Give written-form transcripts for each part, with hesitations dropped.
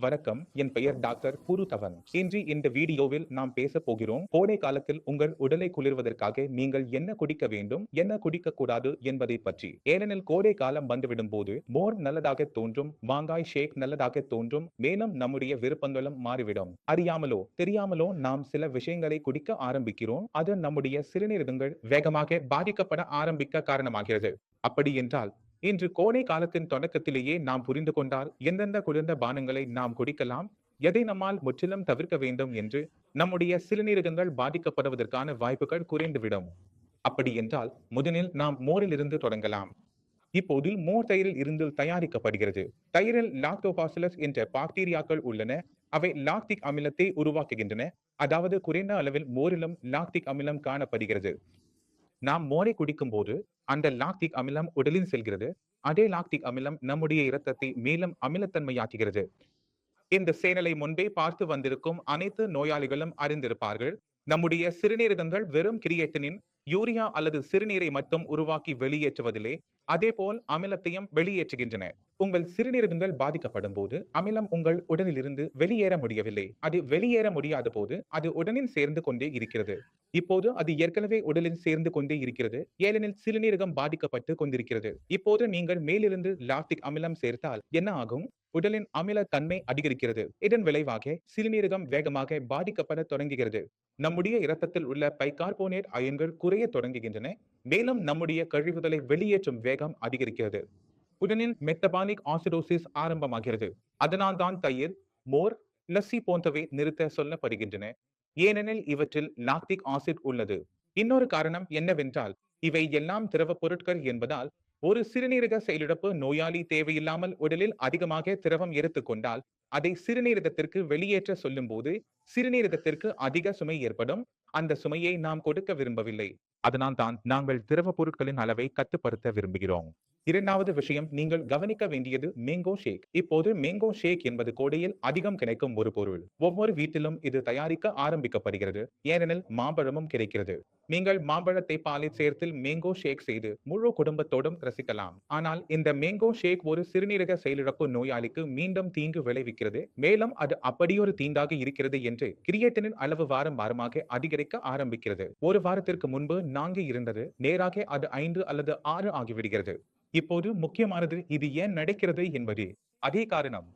வணக்கம், என் பெயர் டாக்டர் புருதவன். இன்று இந்த வீடியோவில் நாம் பேச போகிறோம் கோடை காலத்தில் உங்கள் உடலை குளிர்வதற்காக நீங்கள் என்ன குடிக்க வேண்டும், என்ன குடிக்க கூடாது என்பதை பற்றி. ஏனெனில் கோடை காலம் வந்துவிடும் போது மோர் நல்லதாக தோன்றும், மாங்காய் ஷேக் நல்லதாக தோன்றும், மேலும் நம்முடைய விருப்பங்களும் மாறிவிடும். அறியாமலோ தெரியாமலோ நாம் சில விஷயங்களை குடிக்க ஆரம்பிக்கிறோம். அது நம்முடைய சிறுநீரகங்கள் வேகமாக பாதிக்கப்பட ஆரம்பிக்க காரணமாகிறது. அப்படி என்றால் இன்று கோடை காலத்தின் தொடக்கத்திலேயே நாம் புரிந்து கொண்டால் எந்தெந்த குளிர்ந்த பானங்களை நாம் குடிக்கலாம், எதை நம்மால் முற்றிலும் தவிர்க்க வேண்டும் என்று நம்முடைய சிறுநீரகங்கள் பாதிக்கப்படுவதற்கான வாய்ப்புகள் குறைந்துவிடும். அப்படி என்றால் முதலில் நாம் மோரில் இருந்து தொடங்கலாம். இப்போது மோர் தயிரில் இருந்து தயாரிக்கப்படுகிறது. தயிரில் லாக்டோபாசிலஸ் என்ற பாக்டீரியாக்கள் உள்ளன. அவை லாக்டிக் அமிலத்தை உருவாக்குகின்றன. அதாவது குறைந்த அளவில் மோரிலும் லாக்டிக் அமிலம் காணப்படுகிறது. நாம் மோரை குடிக்கும் போது அந்த லாக்டிக் அமிலம் உடலில் செல்கிறது. அதே லாக்டிக் அமிலம் நம்முடைய இரத்தத்தை மேலும் அமிலத்தன்மையாக்குகிறது. இந்த சேனலை முன்பே பார்த்து வந்திருக்கும் அனைத்து நோயாளிகளும் அறிந்திருப்பார்கள். நம்முடைய சிறுநீரகங்கள் வெறும் கிரியேட்டினின், யூரியா அல்லது சிறுநீரை மட்டும் உருவாக்கி வெளியேற்றுவதில்லை, அதேபோல் அமிலத்தையும் வெளியேற்றுகின்றன. உங்கள் சிறுநீரகங்கள் பாதிக்கப்படும் போது அமிலம் உங்கள் உடலில் இருந்து வெளியேற முடியவில்லை. அது வெளியேற முடியாத போது அது உடலில் சேர்ந்து கொண்டே இருக்கிறது. இப்போது அது ஏற்கனவே உடலில் சேர்ந்து கொண்டே இருக்கிறது, ஏனெனில் சிறுநீரகம் பாதிக்கப்பட்டு கொண்டிருக்கிறது. இப்போது நீங்கள் மேலிருந்து லாக்டிக் அமிலம் சேர்த்தால் என்ன ஆகும்? உடலின் அமில தன்மை அதிகரிக்கிறது. இதன் விளைவாக சிறுநீரகம் வேகமாக பாதிக்கப்பட தொடங்குகிறது. நம்முடைய இரத்தத்தில் உள்ள பைகார்போனேட் அயன்கள் குறைய தொடங்குகின்றன. மேலும் நம்முடைய கழிவுகளை வெளியேற்றும் வேகம் அதிகரிக்கிறது. உடலில் மெட்டபாலிக் ஆசிடோசிஸ் ஆரம்பமாகிறது. அதனால்தான் தயிர், மோர், லஸ்ஸி போன்றவை நிறுத்த சொல்லப்படுகின்றன. ஏனெனில் இவற்றில் லாக்டிக் ஆசிட் உள்ளது. இன்னொரு காரணம் என்னவென்றால் இவை எல்லாம் திரவ பொருட்கள் என்பதால் ஒரு சிறுநீரக செயலிழப்பு நோயாளி தேவையில்லாமல் உடலில் அதிகமாக திரவம் எடுத்துக்கொண்டால் அதை சிறுநீரகத்திற்கு வெளியேற்ற சொல்லும் போது சிறுநீரகத்திற்கு அதிக சுமை ஏற்படும். அந்த சுமையை நாம் கொடுக்க விரும்பவில்லை. அதனால் தான் நாங்கள் திரவ பொருட்களின் அளவை கட்டுப்படுத்த விரும்புகிறோம். இரண்டாவது விஷயம், நீங்கள் கவனிக்க வேண்டியது மேங்கோ ஷேக். இப்போது மேங்கோ ஷேக் என்பது கோடையில் அதிகம் கிடைக்கும் ஒரு பொருள். ஒவ்வொரு வீட்டிலும் இது தயாரிக்க ஆரம்பிக்கப்படுகிறது, ஏனெனில் மாம்பழமும் கிடைக்கிறது. நீங்கள் மாம்பழத்தை பாலில் சேர்த்து மேங்கோ ஷேக் செய்து முழு குடும்பத்தோடும் ரசிக்கலாம். ஆனால் இந்த மேங்கோ ஷேக் ஒரு சிறுநீரக செயலிழப்பு நோயாளிக்கு மீண்டும் தீங்கு விளைவிக்கிறது. மேலும் அது அப்படியொரு தீண்டாக இருக்கிறது என்று கிரியேட்டினின் அளவு வாரம் வாரமாக அதிகரிக்க ஆரம்பிக்கிறது. ஒரு வாரத்திற்கு முன்பு 4 இருந்தது, நேராக அது 5 அல்லது 6 ஆகிவிடுகிறது. இப்போது முக்கியமானது இது ஏன் நடக்கிறது என்பதே. அதே காரணம்.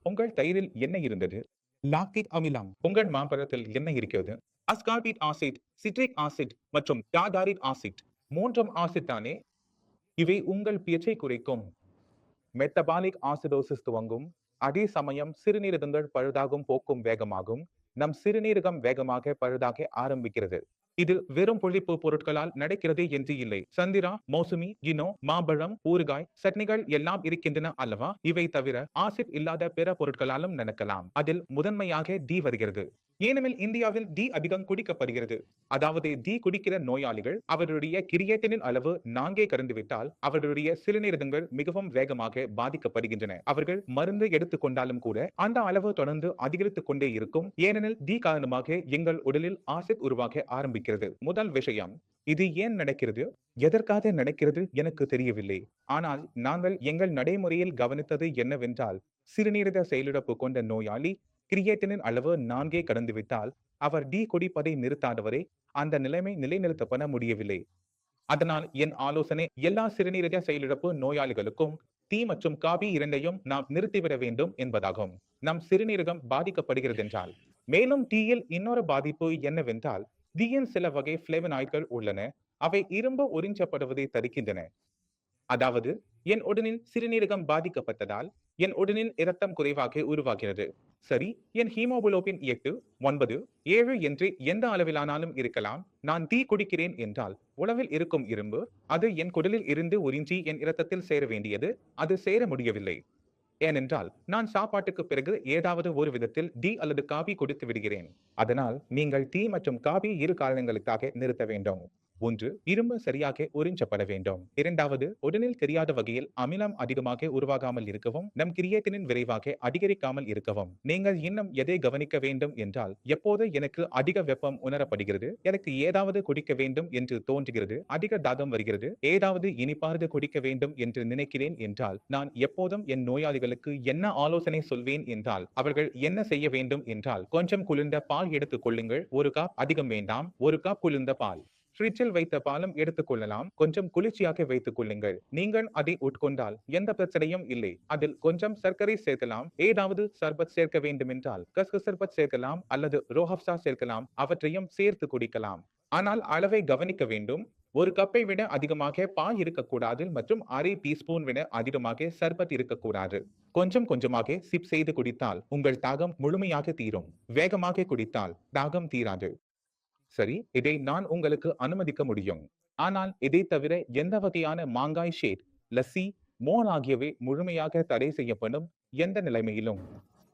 உங்கள் தயிரில் என்ன இருந்தது? லாக்டிக் அமிலம். உங்கள் மாம்பழத்தில் என்ன இருக்கிறது? அஸ்கார்பிக் ஆசிட், சிட்ரிக் ஆசிட் மற்றும் டார்டாரிக் ஆசிட். மூன்றும் ஆசிட் தானே. இவை உங்கள் பேச்சை குறைக்கும். மெட்டபாலிக் ஆசிடோசிஸ் துவங்கும். அதே சமயம் சிறுநீரகங்கள் பழுதாகும் போக்கும் வேகமாகும். நம் சிறுநீரகம் வேகமாக பழுதாக ஆரம்பிக்கிறது. இது வெறும் புளிப்பு பொருட்களால் நடக்கிறது என்று இல்லை. சந்திரா, மௌசுமி, கினோ, மாம்பழம், ஊறுகாய், சட்னிகள் எல்லாம் இருக்கின்றன அல்லவா? இவை தவிர ஆசிட் இல்லாத பிற பொருட்களாலும் நடக்கலாம். அதில் முதன்மையாக டி வருகிறது. ஏனெனில் இந்தியாவில் டி அதிகம் குடிக்கப்படுகிறது. அதாவது டி குடிக்கிற நோயாளிகள் அவருடைய கிரியேட்டினின் அளவு 4 கடந்துவிட்டால் அவர்களுடைய சிறுநீரகங்கள் மிகவும் வேகமாக பாதிக்கப்படுகின்றன. அவர்கள் மருந்து எடுத்துக் கொண்டாலும் கூட அந்த அளவு தொடர்ந்து அதிகரித்துக் கொண்டே இருக்கும். ஏனெனில் டி காரணமாக எங்கள் உடலில் ஆசிட் உருவாக ஆரம்பிக்கிறது. முதல் விஷயம், இது ஏன் நடக்கிறது, எதற்காக நடக்கிறது எனக்கு தெரியவில்லை. ஆனால் நாங்கள் எங்கள் நடைமுறையில் கவனித்தது என்னவென்றால் சிறுநீரக செயலிழப்பு கொண்ட நோயாளி கிரியேட்டினின் அளவு 4 கடந்துவிட்டால் அவர் டி குடிப்பதை நிறுத்தாதவரை அந்த நிலைமை நிலைநிறுத்தப்பட முடியவில்லை. அதனால் என் ஆலோசனை எல்லா சிறுநீரக செயலிழப்பு நோயாளிகளுக்கும் டீ மற்றும் காபி இரண்டையும் நாம் நிறுத்திவிட வேண்டும் என்பதாகும். நம் சிறுநீரகம் பாதிக்கப்படுகிறது என்றால். மேலும் டீயில் இன்னொரு பாதிப்பு என்னவென்றால் டீயின் சில வகை பிளேவனாய்ட்கள் உள்ளன. அவை இரும்பு உறிஞ்சப்படுவதை தடுக்கின்றன. அதாவது என் உடலின் சிறுநீரகம் பாதிக்கப்பட்டதால் என் உடலின் இரத்தம் குறைவாக உருவாகிறது. சரி, என் ஹீமோகுளோபின் 8, 9, 7 என்று எந்த அளவிலானாலும் இருக்கலாம். நான் டீ குடிக்கிறேன் என்றால் உணவில் இருக்கும் இரும்பு அது என் குடலில் இருந்து உறிஞ்சி என் இரத்தத்தில் சேர வேண்டியது, அது சேர முடியவில்லை. ஏனென்றால் நான் சாப்பாட்டுக்கு பிறகு ஏதாவது ஒரு விதத்தில் டீ அல்லது காபி குடித்து விடுகிறேன். அதனால் நீங்கள் டீ மற்றும் காபி இரு காரணங்களுக்காக நிறுத்த வேண்டும். ஒன்று, இரும்பு சரியாக உறிஞ்சப்பட வேண்டும். இரண்டாவது, உடலில் தெரியாத வகையில் அமிலம் அதிகமாக உருவாகாமல் இருக்கவும், நம் கிரியேட்டினின் விரைவாக அதிகரிக்காமல் இருக்கவும். நீங்கள் இன்னும் எதை கவனிக்க வேண்டும் என்றால், எப்போது எனக்கு அதிக வெப்பம் உணரப்படுகிறது, எனக்கு ஏதாவது குடிக்க வேண்டும் என்று தோன்றுகிறது, அதிக தாகம் வருகிறது, ஏதாவது இனிப்பானது குடிக்க வேண்டும் என்று நினைக்கிறேன் என்றால், நான் எப்போதும் என் நோயாளிகளுக்கு என்ன ஆலோசனை சொல்வேன் என்றால், அவர்கள் என்ன செய்ய வேண்டும் என்றால், கொஞ்சம் குளிர்ந்த பால் எடுத்துக் கொள்ளுங்கள். 1 கப், அதிகம் வேண்டாம். 1 கப் குளிர்ந்த பால். ஃப்ரிட்ஜில் வைத்த பாலும் எடுத்துக் கொள்ளலாம். கொஞ்சம் குளிர்ச்சியாக வைத்துக் கொள்ளுங்கள். நீங்கள் அதை உட்கொண்டால் எந்த பிரச்சனையும் இல்லை. அதில் கொஞ்சம் சர்க்கரை சேர்க்கலாம். ஏதாவது சர்பத் சேர்க்க வேண்டுமென்றால் கஸ்கஸ் சர்பத் சேர்க்கலாம் அல்லது ரோஹப்சா சேர்க்கலாம். அவற்றையும் சேர்த்து குடிக்கலாம். ஆனால் அளவை கவனிக்க வேண்டும். 1 கப்பை விட அதிகமாக பால் இருக்கக்கூடாது மற்றும் அரை டீஸ்பூன் விட அதிகமாக சர்பத் இருக்கக்கூடாது. கொஞ்சம் கொஞ்சமாக சிப் செய்து குடித்தால் உங்கள் தாகம் முழுமையாக தீரும். வேகமாக குடித்தால் தாகம் தீராது. சரி, இதை நான் உங்களுக்கு அனுமதிக்க முடியும். ஆனால் இதை தவிர எந்த வகையான மாங்காய் ஷேக், லஸ்ஸி, மோர் ஆகியவை முழுமையாக தடை செய்யப்படும் எந்த நிலைமையிலும்.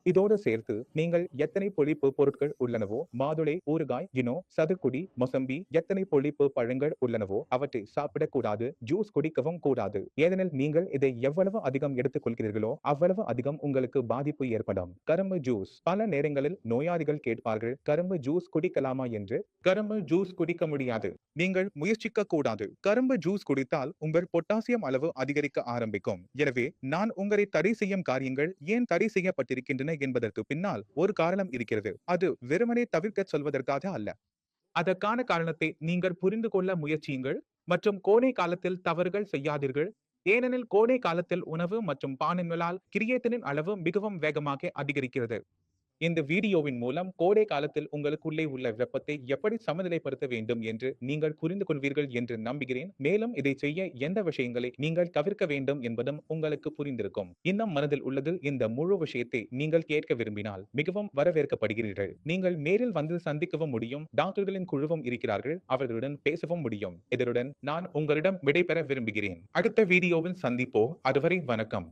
இதோடு சேர்த்து நீங்கள் எத்தனை புளிப்பு பொருட்கள் உள்ளனவோ, மாதுளை, ஊறுகாய், கினோ, சதுக்குடி, மொசம்பி, எத்தனை புளிப்பு பழங்கள் உள்ளனவோ அவற்றை சாப்பிடக்கூடாது. ஜூஸ் குடிக்கவும் கூடாது. ஏனெனில் நீங்கள் இதை எவ்வளவு அதிகம் எடுத்துக் கொள்கிறீர்களோ அவ்வளவு அதிகம் உங்களுக்கு பாதிப்பு ஏற்படும். கரும்பு ஜூஸ். பல நேரங்களில் நோயாளிகள் கேட்பார்கள், கரும்பு ஜூஸ் குடிக்கலாமா என்று. கரும்பு ஜூஸ் குடிக்க முடியாது. நீங்கள் முயற்சிக்க கூடாது. கரும்பு ஜூஸ் குடித்தால் உங்கள் பொட்டாசியம் அளவு அதிகரிக்க ஆரம்பிக்கும். எனவே நான் உங்களை தடை செய்யும் காரியங்கள் ஏன் தடை செய்யப்பட்டிருக்கின்றன என்பதற்கு பின்னால் ஒரு காரணம் இருக்கிறது. அது வெறுமனே தவிர்க்க சொல்வதற்காக அல்ல. அதற்கான காரணத்தை நீங்கள் புரிந்து கொள்ள முயற்சியுங்கள் மற்றும் கோடை காலத்தில் தவறுகள் செய்யாதீர்கள். ஏனெனில் கோடை காலத்தில் உணவு மற்றும் பானங்களால் கிரியேட்டினின் அளவு மிகவும் வேகமாக அதிகரிக்கிறது. இந்த வீடியோவின் மூலம் கோடை காலத்தில் உங்களுக்குள்ளே உள்ள வெப்பத்தை எப்படி சமநிலைப்படுத்த வேண்டும் என்று நீங்கள் புரிந்து கொள்வீர்கள் என்று நம்புகிறேன். மேலும் இதை செய்ய எந்த விஷயங்களை நீங்கள் தவிர்க்க வேண்டும் என்பதும் உங்களுக்கு புரிந்திருக்கும். இன்னும் மனதில் உள்ளது, இந்த முழு விஷயத்தை நீங்கள் கேட்க விரும்பினால் மிகவும் வரவேற்கப்படுகிறீர்கள். நீங்கள் நேரில் வந்து சந்திக்கவும் முடியும். டாக்டர்களின் குழுவும் இருக்கிறார்கள். அவர்களுடன் பேசவும் முடியும். இதனுடன் நான் உங்களிடம் விடைபெற விரும்புகிறேன். அடுத்த வீடியோவில் சந்திப்போம். அதுவரை வணக்கம்.